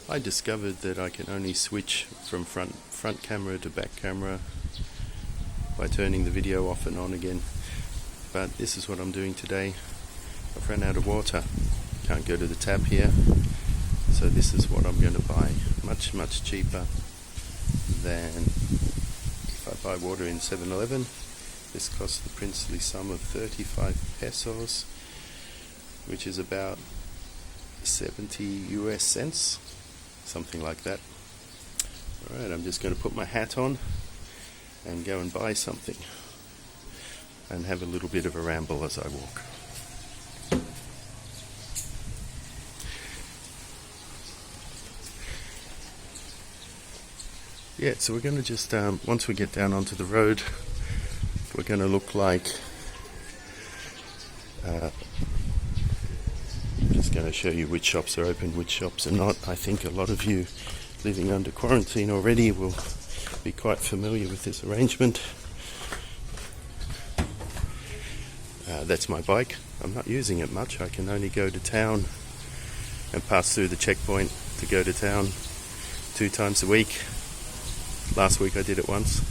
I discovered that I can only switch from front camera to back camera by turning the video off and on again. But this is what I'm doing today. I've run out of water. Can't go to the tap here. So this is what I'm going to buy. Much cheaper than if I buy water in 7-Eleven. This costs the princely sum of 35 pesos, which is about 70 US cents. Something like that. Alright, I'm just going to put my hat on and go and buy something and have a little bit of a ramble as I walk. Yeah, so we're going to just, once we get down onto the road, we're going to look like, I'm just going to show you which shops are open, which shops are not. I think a lot of you living under quarantine already will be quite familiar with this arrangement. That's my bike. I'm not using it much. I can only go to town and pass through the checkpoint to go to town 2 times a week. Last week I did it once.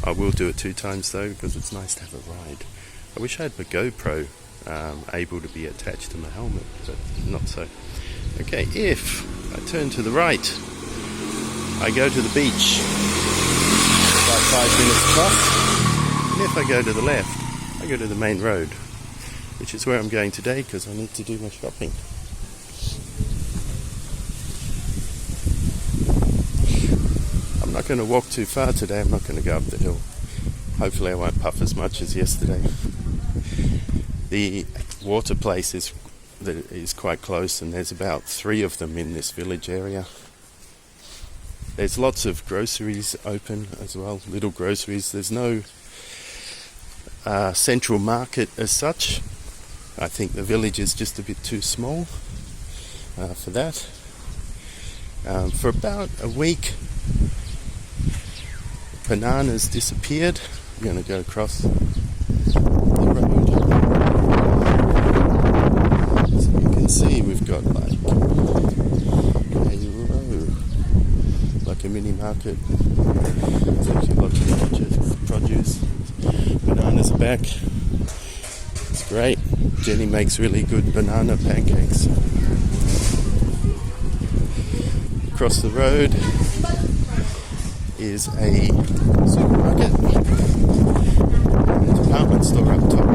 I will do it 2 times though, because it's nice to have a ride. I wish I had my GoPro able to be attached to my helmet, but not so. Okay, if I turn to the right, I go to the beach, about 5 minutes plus. And if I go to the left, I go to the main road, which is where I'm going today because I need to do my shopping. I'm not going to walk too far today. I'm not going to go up the hill. Hopefully I won't puff as much as yesterday. The water place is quite close, and there's about 3 of them in this village area. There's lots of groceries open as well, little groceries. There's no central market as such. I think the village is just a bit too small for that. For about a week, bananas disappeared. I'm going to go across the road. So you can see we've got like a mini market. There's actually lots of produce. Bananas are back. It's great. Jenny makes really good banana pancakes. Across the road is a supermarket and a department store up top,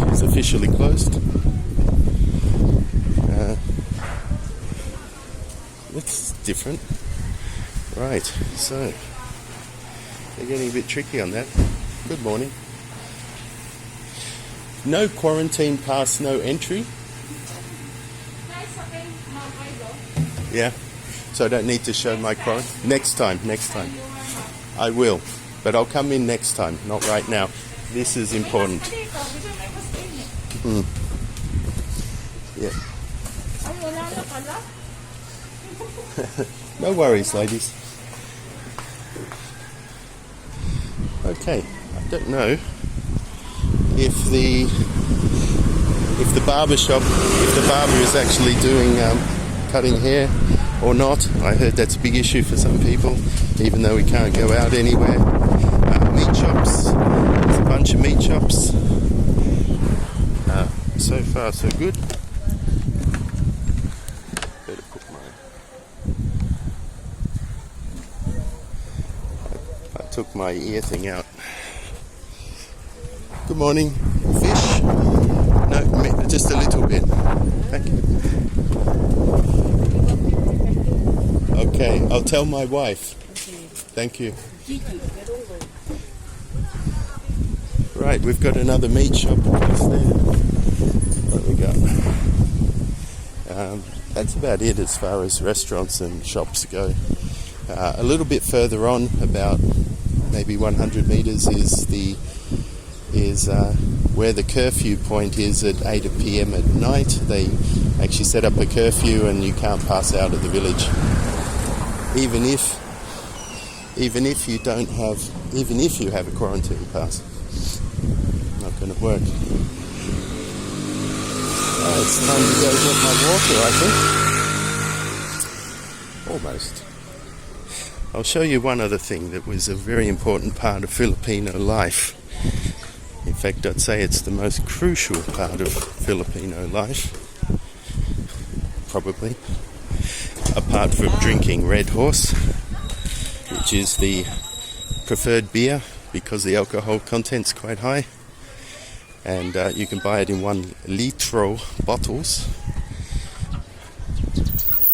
which is officially closed. It's different. Right, so they're getting a bit tricky on that. Good morning. No quarantine pass, no entry. Yeah, so I don't need to show my quarantine. Next time. I will, but I'll come in next time, not right now. This is important. Yeah. No worries, ladies. Okay, I don't know if the barber is actually doing cutting hair or not. I heard that's a big issue for some people, even though we can't go out anywhere. Meat shops, there's a bunch of meat shops. So far so good. Better put I took my ear thing out. Good morning. Fish? No, just a little bit. Thank you. Okay, I'll tell my wife. Thank you. Right, we've got another meat shop just there. What we got? That's about it as far as restaurants and shops go. A little bit further on, about maybe 100 meters, is where the curfew point is at 8 p.m. at night. They actually set up a curfew and you can't pass out of the village. Even if you have a quarantine pass. Not going to work. It's time to go get my water, I think. foremost. I'll show you one other thing that was a very important part of Filipino life. In fact, I'd say it's the most crucial part of Filipino life, probably, apart from drinking Red Horse, which is the preferred beer because the alcohol content's quite high, and you can buy it in 1 litro bottles,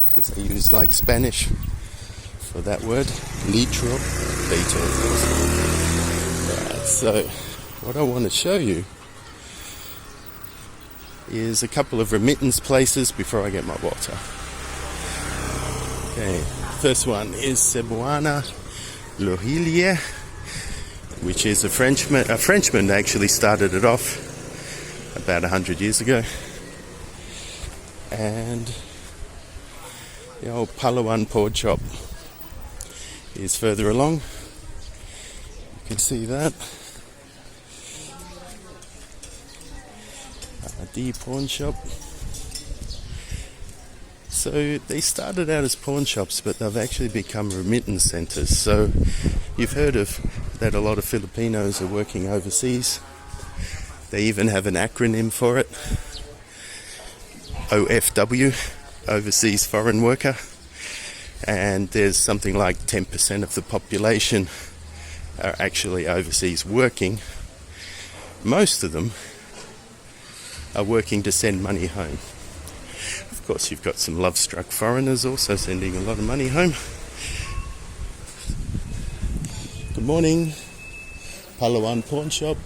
because they use like Spanish for that word, litro, liter. Right, so what I want to show you is a couple of remittance places before I get my water. Okay, first one is Cebuana Lohilie, which is a Frenchman actually started it off about 100 years ago. And the old Palawan Pawn Shop is further along. You can see that. The pawn shop. So they started out as pawn shops, but they've actually become remittance centres. So you've heard of that a lot of Filipinos are working overseas. They even have an acronym for it, OFW, Overseas Foreign Worker. And there's something like 10% of the population are actually overseas working. Most of them are working to send money home. Of course, you've got some love-struck foreigners also sending a lot of money home. Good morning, Palawan Pawn Shop.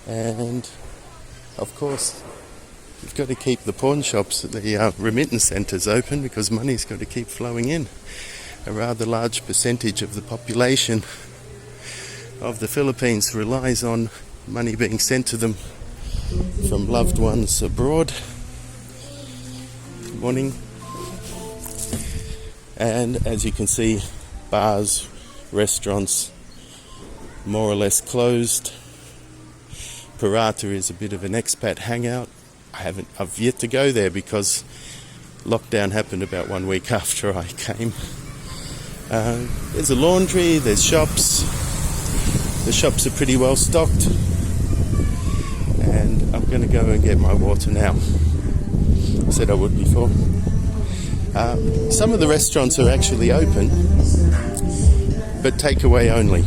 And of course, you've got to keep the pawn shops, the remittance centres open, because money's got to keep flowing in. A rather large percentage of the population of the Philippines relies on money being sent to them from loved ones abroad. Good morning. And as you can see, bars, restaurants, more or less closed. Parata is a bit of an expat hangout. I've yet to go there because lockdown happened about 1 week after I came. There's a laundry, there's shops. The shops are pretty well stocked. And I'm going to go and get my water now. I said I would before. Some of the restaurants are actually open, but takeaway only.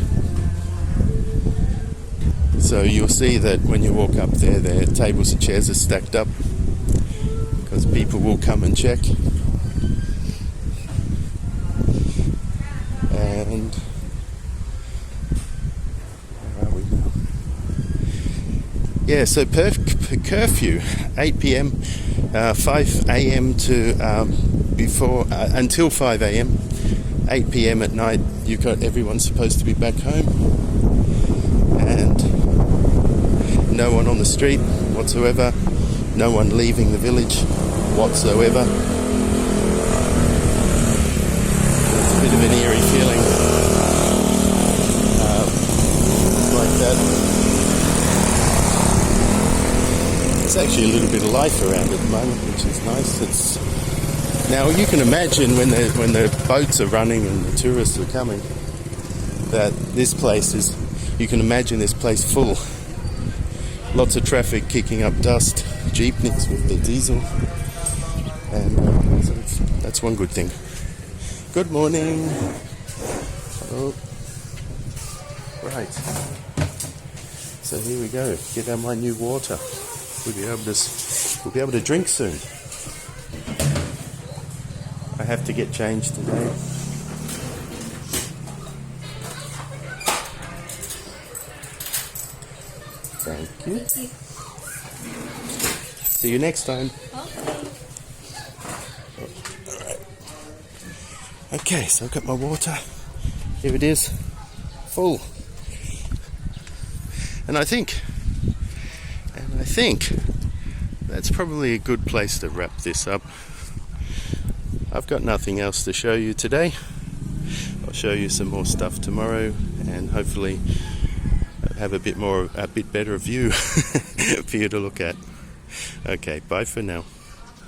So you'll see that when you walk up there, their tables and chairs are stacked up because people will come and check. And where are we now? Yeah, so curfew, 8 p.m, 5 a.m. to until 5 a.m, 8 p.m. at night. You've got everyone supposed to be back home, and no one on the street whatsoever, no one leaving the village whatsoever. It's a bit of an eerie feeling, like that. There's actually a little bit of life around at the moment, which is nice. Now you can imagine when the boats are running and the tourists are coming, that this place is, you can imagine this place full. Lots of traffic kicking up dust, jeepneys with their diesel, and so that's one good thing. Good morning. Hello. Right. So here we go. Get out my new water. We'll be able to drink soon. I have to get changed today. Thank you. See you next time. Alright. Okay, so I've got my water. Here it is. Full. And I think that's probably a good place to wrap this up. I've got nothing else to show you today. I'll show you some more stuff tomorrow, and hopefully have a bit better view for you to look at. Okay, bye for now.